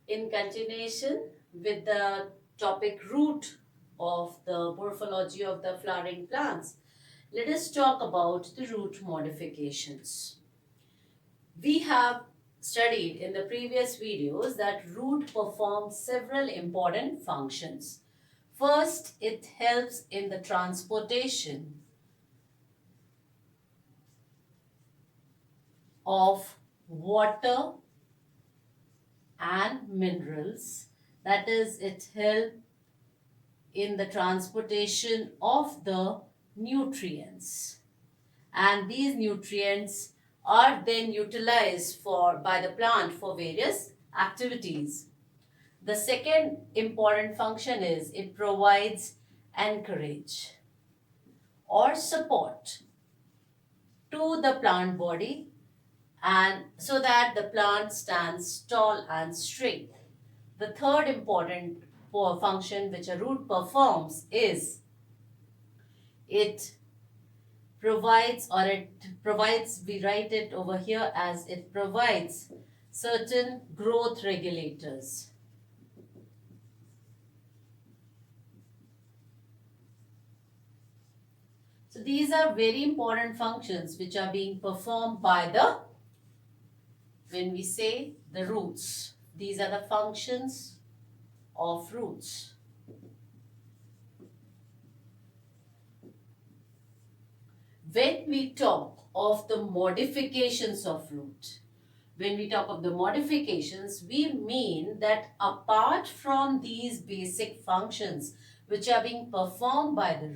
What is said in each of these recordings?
In continuation with the topic root of the morphology of the flowering plants, let us talk about the root modifications. We have studied in the previous videos that root performs several important functions. First, it helps in the transportation of water and minerals. That is, it helps in the transportation of the nutrients, and these nutrients are then utilized by the plant for various activities. The second important function is it provides anchorage or support to the plant body, and so that the plant stands tall and straight. The third important function which a root performs is it provides, we write it over here as it provides certain growth regulators. So these are very important functions which are being performed by when we say the roots. These are the functions of roots. When we talk of the modifications of root, when we talk of the modifications, we mean that apart from these basic functions which are being performed by the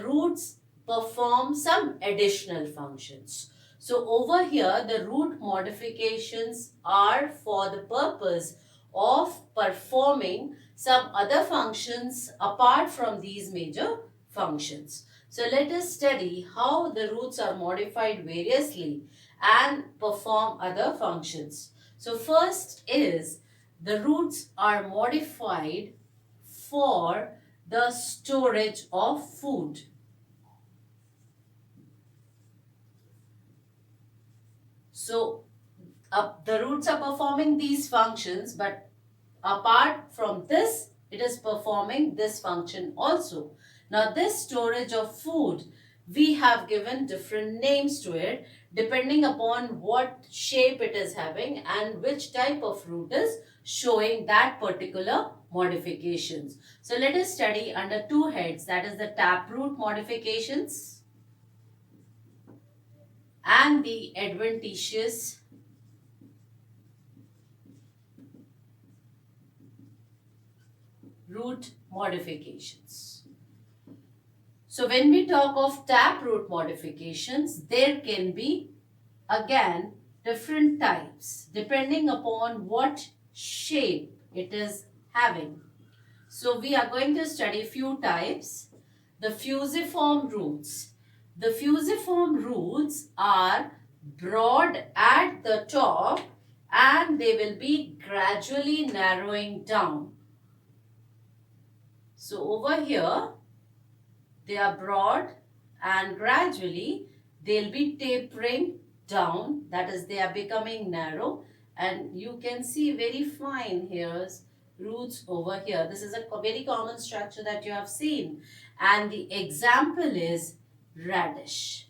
roots perform some additional functions. So over here, the root modifications are for the purpose of performing some other functions apart from these major functions. So let us study how the roots are modified variously and perform other functions. So first is the roots are modified for the storage of food. So the roots are performing these functions, but apart from this, it is performing this function also. Now this storage of food, we have given different names to it depending upon what shape it is having and which type of root is showing that particular modifications. So let us study under two heads, that is the taproot modifications and the adventitious root modifications. So when we talk of taproot modifications, there can be again different types depending upon what shape it is having. So we are going to study few types. The fusiform roots. The fusiform roots are broad at the top and they will be gradually narrowing down. So over here, they are broad and gradually they'll be tapering down, that is they are becoming narrow, and you can see very fine hairs roots over here. This is a very common structure that you have seen, and the example is radish.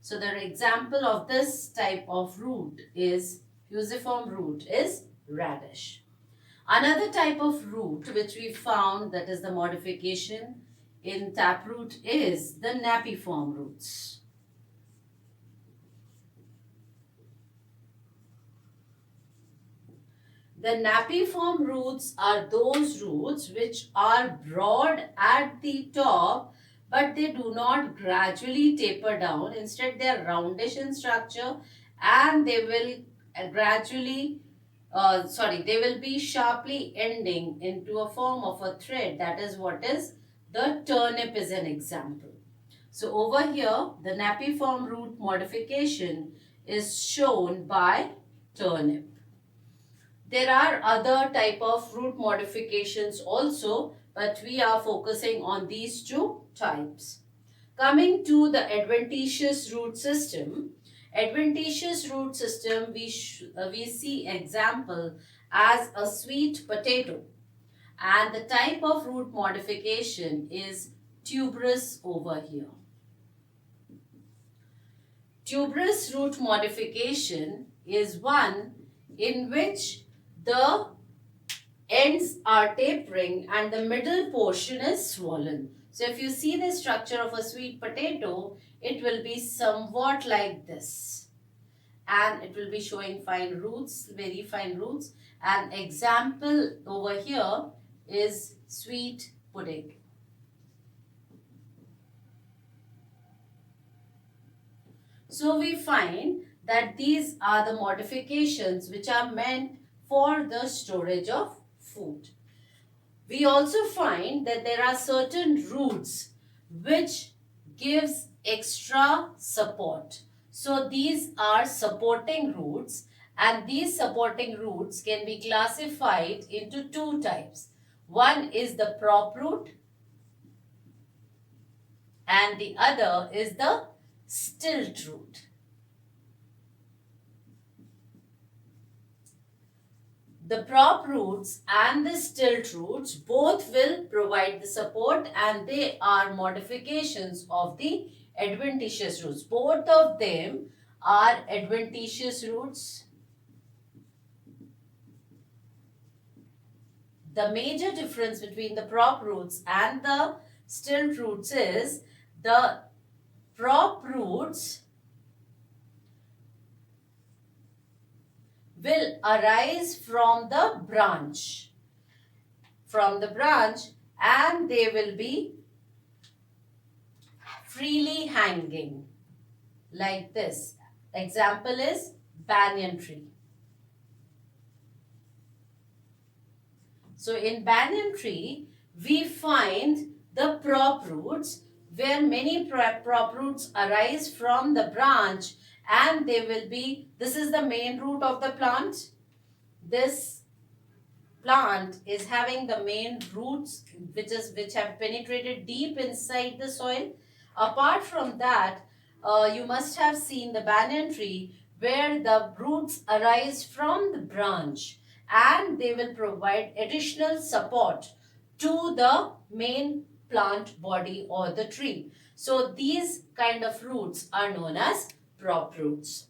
So the example of this type of root is fusiform root is radish. Another type of root which we found that is the modification in taproot is the napiform roots. The napiform roots are those roots which are broad at the top, but they do not gradually taper down. Instead, they are roundish in structure and they will they will be sharply ending into a form of a thread. That is what is the turnip is an example. So over here, the napiform root modification is shown by turnip. There are other type of root modifications also, but we are focusing on these two types. Coming to the adventitious root system, Adventitious root system, we see example as a sweet potato, and the type of root modification is tuberous over here. Tuberous root modification is one in which the ends are tapering and the middle portion is swollen. So if you see the structure of a sweet potato, it will be somewhat like this. And it will be showing fine roots, very fine roots. An example over here is sweet pudding. So we find that these are the modifications which are meant for the storage of food. We also find that there are certain roots which gives extra support. So these are supporting roots, and these supporting roots can be classified into two types. One is the prop root and the other is the stilt root. The prop roots and the stilt roots both will provide the support, and they are modifications of the adventitious roots. Both of them are adventitious roots. The major difference between the prop roots and the stilt roots is the prop roots will arise from the branch. And they will be freely hanging like this. Example is banyan tree. So in banyan tree, we find the prop roots where many prop roots arise from the branch, and they will be, this is the main root of the plant. This plant is having the main roots which have penetrated deep inside the soil. Apart from that, you must have seen the banyan tree where the roots arise from the branch, and they will provide additional support to the main plant body or the tree. So these kind of roots are known as prop roots.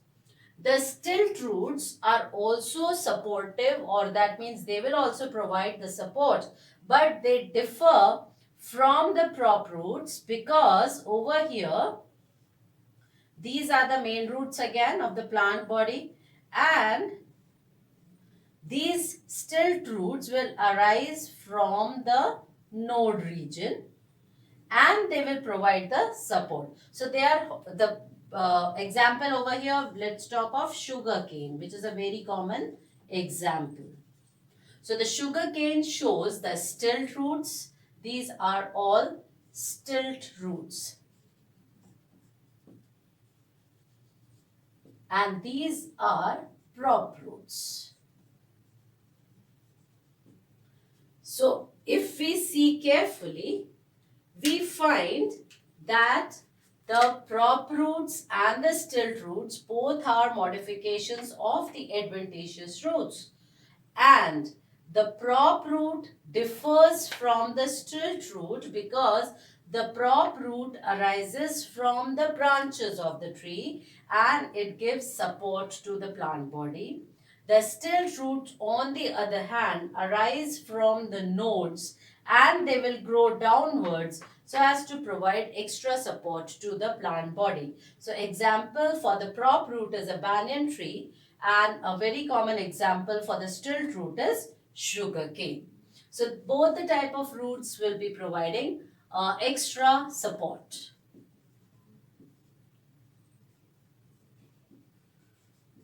The stilt roots are also supportive, or that means they will also provide the support, but they differ from the prop roots because over here these are the main roots again of the plant body, and these stilt roots will arise from the node region and they will provide the support. So they are the example over here. Let's talk of sugar cane, which is a very common example. So the sugar cane shows the stilt roots. These are all stilt roots. And these are prop roots. So if we see carefully, we find that the prop roots and the stilt roots both are modifications of the adventitious roots, and the prop root differs from the stilt root because the prop root arises from the branches of the tree and it gives support to the plant body. The stilt root, on the other hand, arise from the nodes and they will grow downwards so as to provide extra support to the plant body. So example for the prop root is a banyan tree, and a very common example for the stilt root is sugar cane. So both the type of roots will be providing extra support.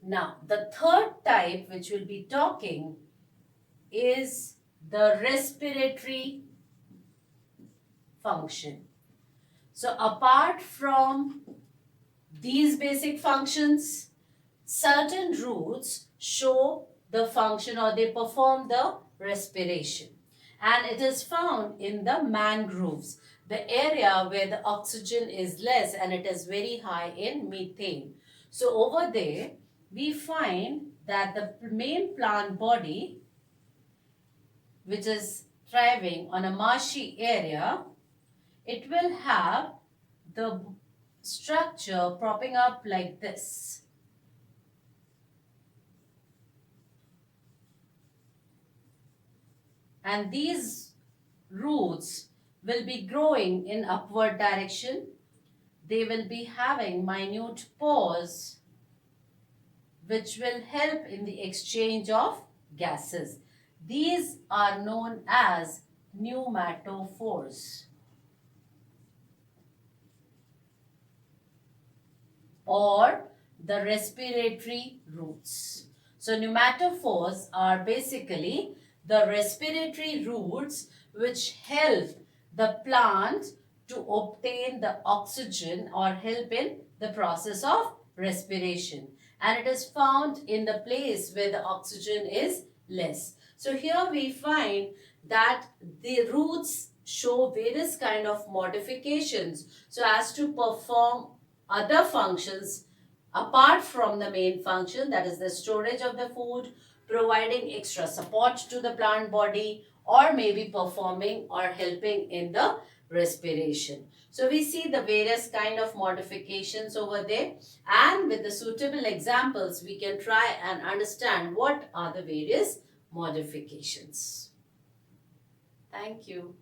Now the third type which we'll be talking is the respiratory function. So apart from these basic functions, certain roots show the function or they perform the respiration, and it is found in the mangroves, the area where the oxygen is less and it is very high in methane. So over there, we find that the main plant body, which is thriving on a marshy area, it will have the structure propping up like this. And these roots will be growing in upward direction. They will be having minute pores which will help in the exchange of gases. These are known as pneumatophores or the respiratory roots. So pneumatophores are basically the respiratory roots which help the plant to obtain the oxygen or help in the process of respiration. And it is found in the place where the oxygen is less. So here we find that the roots show various kind of modifications so as to perform other functions apart from the main function, that is the storage of the food, providing extra support to the plant body, or maybe performing or helping in the respiration. So we see the various kind of modifications over there, and with the suitable examples we can try and understand what are the various modifications. Thank you.